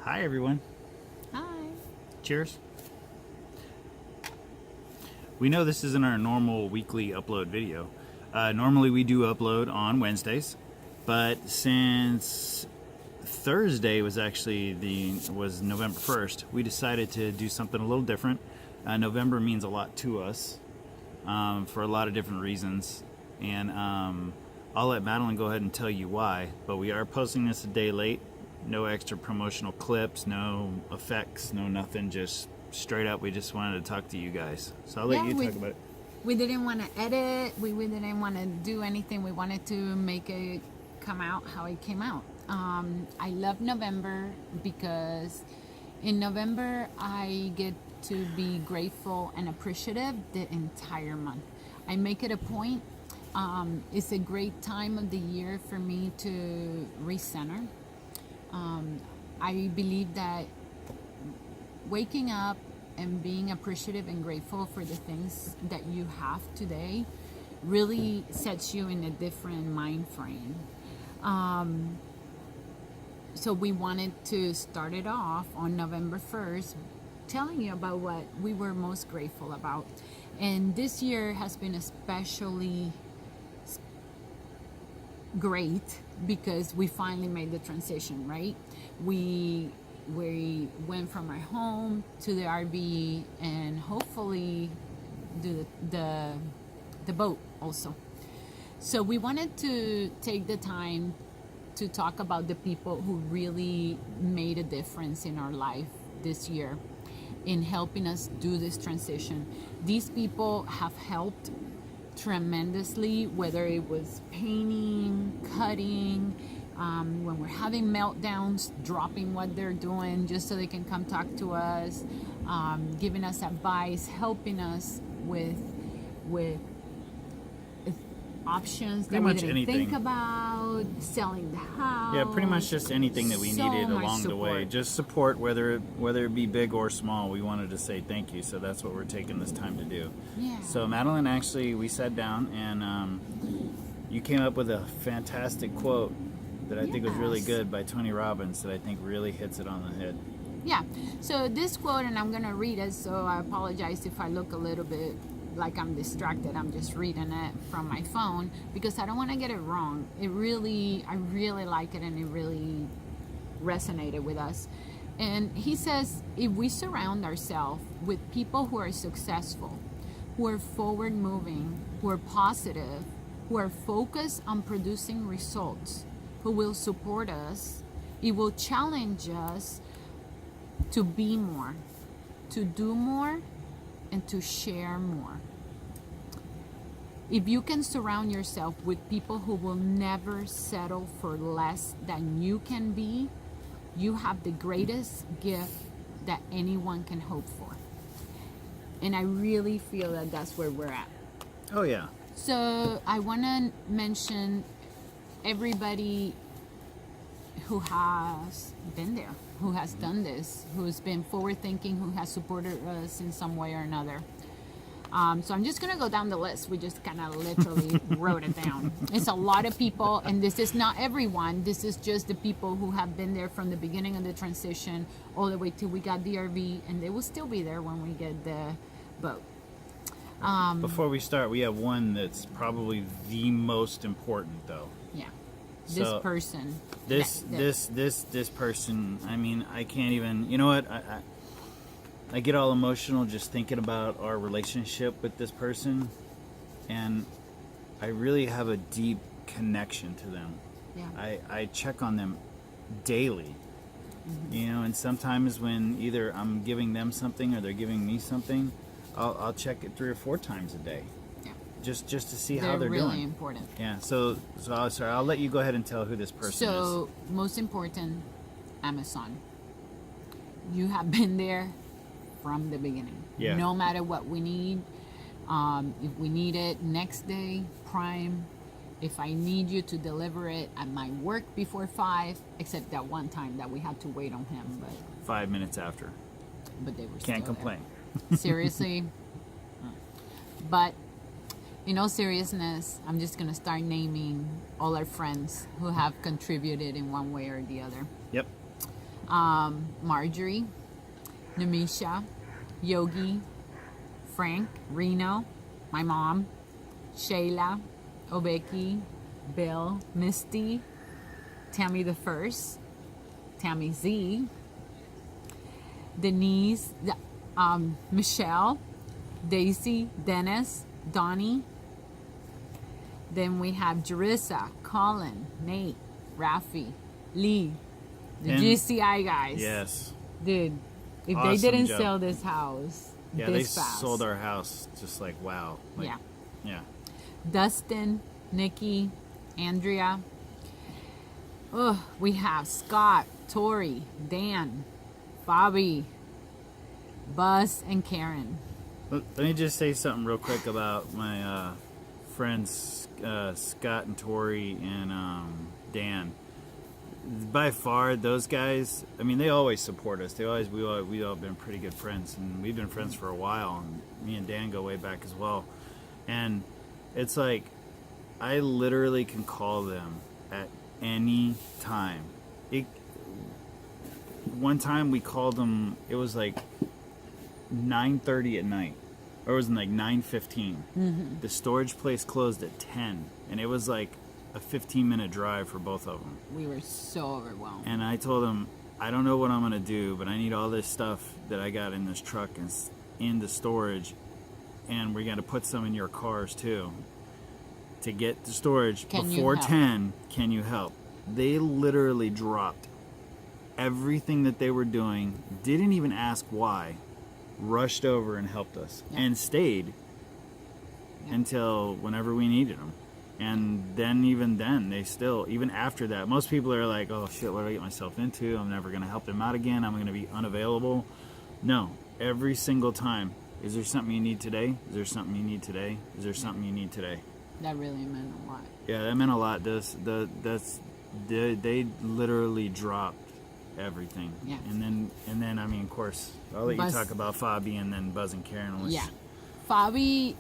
Hi, everyone. Hi. Cheers. We know this isn't our normal weekly upload video. Normally we do upload on Wednesdays, but since Thursday was was November 1st, we decided to do something a little different. November means a lot to us for a lot of different reasons, and I'll let Madeline go ahead and tell you why, but we are posting this a day late. No extra promotional clips, no effects, no nothing, just straight up we just wanted to talk to you guys. So I'll let you talk about it. We didn't want to edit. We didn't want to do anything. We wanted to make it come out how it came out. I love November because in November I get to be grateful and appreciative the entire month. I make it a point. It's a great time of the year for me to recenter. I believe that waking up and being appreciative and grateful for the things that you have today really sets you in a different mind frame. So we wanted to start it off on November 1st telling you about what we were most grateful about. And this year has been especially great because we finally made the transition, right? We went from our home to the RV and hopefully do the boat also. So we wanted to take the time to talk about the people who really made a difference in our life this year in helping us do this transition. These people have helped tremendously, whether it was painting, cutting, when we're having meltdowns, dropping what they're doing just so they can come talk to us, giving us advice, helping us with options that we didn't think about, selling the house. Yeah, pretty much just anything that we needed along the way. Just support, whether it be big or small. We wanted to say thank you, so that's what we're taking this time to do. Yeah. So Madeline, actually, we sat down and you came up with a fantastic quote that I think was really good by Tony Robbins that I think really hits it on the head. Yeah. So this quote, and I'm going to read it, so I apologize if I look a little bit like I'm distracted. I'm just reading it from my phone because I don't want to get it wrong. I really like it, and it really resonated with us. And he says, if we surround ourselves with people who are successful, who are forward moving, who are positive, who are focused on producing results, who will support us, it will challenge us to be more, to do more, and to share more. If you can surround yourself with people who will never settle for less than you can be, you have the greatest gift that anyone can hope for. And I really feel that that's where we're at. Oh yeah. So I want to mention everybody who has been there, who has done this, who's been forward thinking, who has supported us in some way or another. So I'm just going to go down the list. We just kind of literally wrote it down. It's a lot of people, and this is not everyone. This is just the people who have been there from the beginning of the transition all the way till we got the RV, and they will still be there when we get the boat. Before we start, we have one that's probably the most important, though. Yeah. This So, person. This person. I mean, I can't even. You know what? I get all emotional just thinking about our relationship with this person, and I really have a deep connection to them. Yeah. I check on them daily. You know, and sometimes when either I'm giving them something or they're giving me something, I'll check it 3 or 4 times a day. Yeah. Just to see how they're really doing. important. Yeah. So I'll let you go ahead and tell who this person is. So, most important, Amazon. You have been there from the beginning. Yeah. No matter what we need. If we need it next day, Prime. If I need you to deliver it at my work before 5, except that one time that we had to wait on him, but 5 minutes after. they were Can't still complain. there. Seriously. But in all seriousness, I'm just going to start naming all our friends who have contributed in one way or the other. Yep. Marjorie, Namisha, Yogi, Frank, Reno, my mom, Shayla, Obeki, Bill, Misty, Tammy the First, Tammy Z, Denise, Michelle, Daisy, Dennis, Donnie. Then we have Jerissa, Colin, Nate, Rafi, Lee, the And- GCI guys. Yes. Dude, if Awesome they didn't job. sell this house Yeah, they this fast. sold our house just like wow. Like, Yeah. Yeah. Dustin, Nikki, Andrea. Oh, we have Scott, Tori, Dan, Bobby, Buzz, and Karen. Let me just say something real quick about my friends Scott and Tori and Dan. By far, those guys. I mean, they always support us. We all been pretty good friends, and we've been friends for a while. And me and Dan go way back as well. And it's like I literally can call them at any time. One time we called them. It was like 9:30 at night, or it was like 9:15. Mm-hmm. The storage place closed at 10, and it was like a 15-minute drive for both of them. We were so overwhelmed. And I told them, I don't know what I'm gonna do, but I need all this stuff that I got in this truck and in the storage, and we're gonna put some in your cars too. To get the storage Can you before help? 10, can you help? They literally dropped everything that they were doing, didn't even ask why, rushed over and helped us, Yeah. and stayed Yeah. until whenever we needed them. And then, even then, they still, even after that, most people are like, oh shit, what do I get myself into? I'm never going to help them out again. I'm going to be unavailable. No, every single time. Is there something you need today? Is there something you need today? Is there something you need today? That really meant a lot. Yeah, that meant a lot. They literally dropped everything. Yeah. And then I mean, of course, I'll let you Buzz- talk about Fabi and then Buzz and Karen. Which, Yeah. Fabi,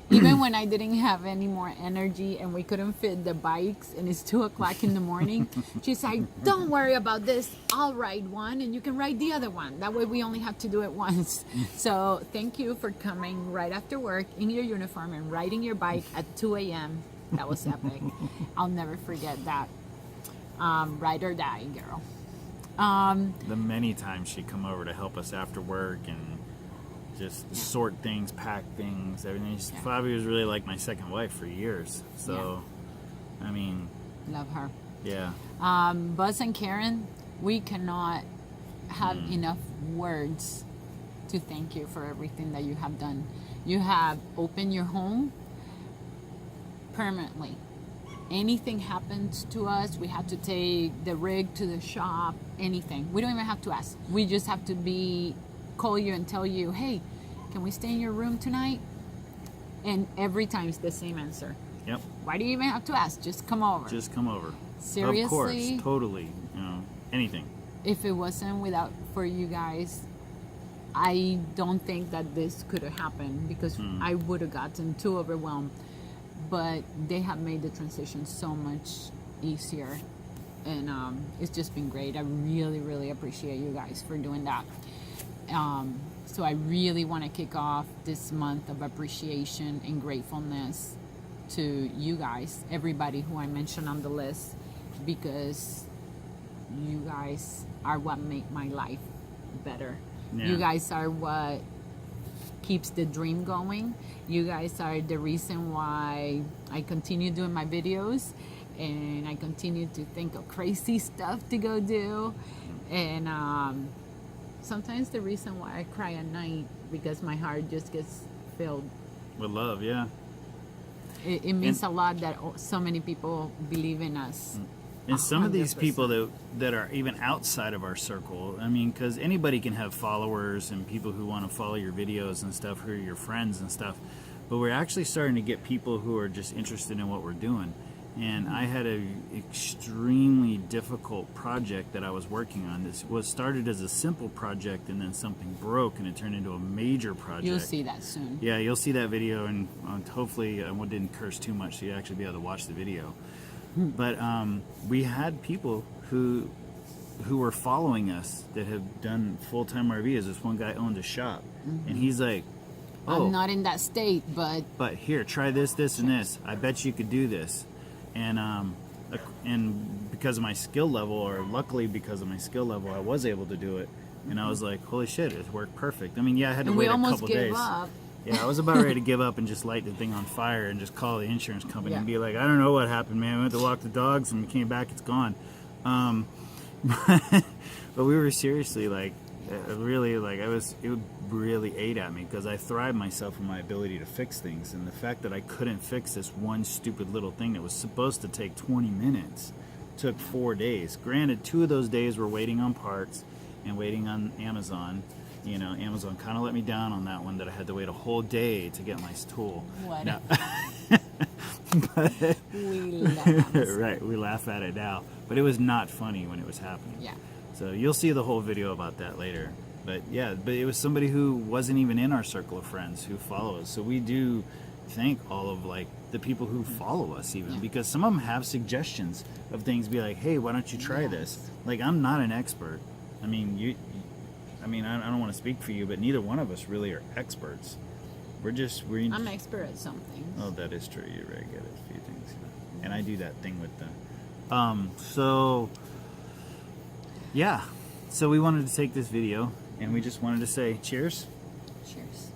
even when I didn't have any more energy and we couldn't fit the bikes and it's 2:00 in the morning, she's like, don't worry about this. I'll ride one and you can ride the other one. That way we only have to do it once. So thank you for coming right after work in your uniform and riding your bike at 2 a.m. That was epic. I'll never forget that. Ride or die, girl. The many times she'd come over to help us after work and just sort things, pack things, everything. Fabi was really like my second wife for years. So, I mean, Love her. yeah. Buzz and Karen, we cannot have enough words to thank you for everything that you have done. You have opened your home permanently. Anything happens to us, we have to take the rig to the shop, anything. We don't even have to ask. We just have to call you and tell you, hey, can we stay in your room tonight? And every time it's the same answer. Yep. Why do you even have to ask? Just come over. Just come over. Seriously? Of course, totally. You know, anything. If it wasn't for you guys, I don't think that this could have happened because I would have gotten too overwhelmed. But they have made the transition so much easier, and it's just been great. I really, really appreciate you guys for doing that. So I really want to kick off this month of appreciation and gratefulness to you guys, everybody who I mentioned on the list, because you guys are what make my life better. Yeah. You guys are what keeps the dream going. You guys are the reason why I continue doing my videos and I continue to think of crazy stuff to go do. And sometimes the reason why I cry at night because my heart just gets filled. With love, yeah. It means a lot that so many people believe in us. And some of these 100%. people that are even outside of our circle, I mean, because anybody can have followers and people who want to follow your videos and stuff, who are your friends and stuff. But we're actually starting to get people who are just interested in what we're doing. And I had an extremely difficult project that I was working on. This was started as a simple project, and then something broke, and it turned into a major project. You'll see that soon. Yeah, you'll see that video, and hopefully I didn't curse too much, so you'll actually be able to watch the video. But we had people who who were following us that have done full-time RVs. This one guy owned a shop, and he's like, "Oh, I'm not in that state, but here, try this, this, and this. I bet you could do this." And because of my skill level, or luckily because of my skill level, I was able to do it. And I was like, "Holy shit, it worked perfect." I mean, yeah, I had to and wait we a almost couple gave days. up. Yeah, I was about ready to give up and just light the thing on fire and just call the insurance company and Yeah. be like, "I don't know what happened, man. I went to walk the dogs and we came back, it's gone." But we were seriously like, really like, it really ate at me because I thrive myself in my ability to fix things, and the fact that I couldn't fix this one stupid little thing that was supposed to take 20 minutes took 4 days. Granted, 2 of those days were waiting on parts and waiting on Amazon. You know, Amazon kind of let me down on that one, that I had to wait a whole day to get my tool. What? No. We laughed. Right, we laugh at it now, but it was not funny when it was happening. Yeah. So you'll see the whole video about that later. But yeah, but it was somebody who wasn't even in our circle of friends who follow us. So we do thank all of like the people who follow us, even because some of them have suggestions of things. Be like, "Hey, why don't you try this?" Like, I'm not an expert. I mean, I don't want to speak for you, but neither one of us really are experts. We're I'm expert at something. Oh, that is true. You're very good at a few things, and I do that thing with them. So yeah, so we wanted to take this video, and we just wanted to say cheers Cheers.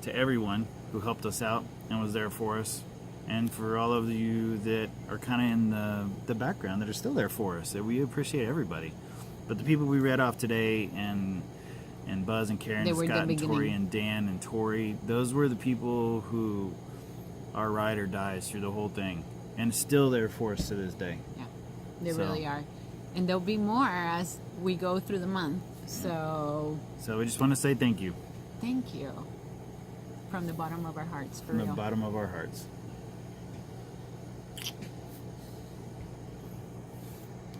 to everyone who helped us out and was there for us, and for all of you that are kind of in the background that are still there for us. That we appreciate everybody, but the people we read off today, and Buzz and Karen They and were the Scott and Tori beginning. and Dan and Tori, those were the people who are ride or dies through the whole thing, and still there for us to this day. Yeah, they So- really are. And there'll be more as we go through the month. So So we just want to say thank you thank you from the bottom of our hearts, for from the real. bottom of our hearts.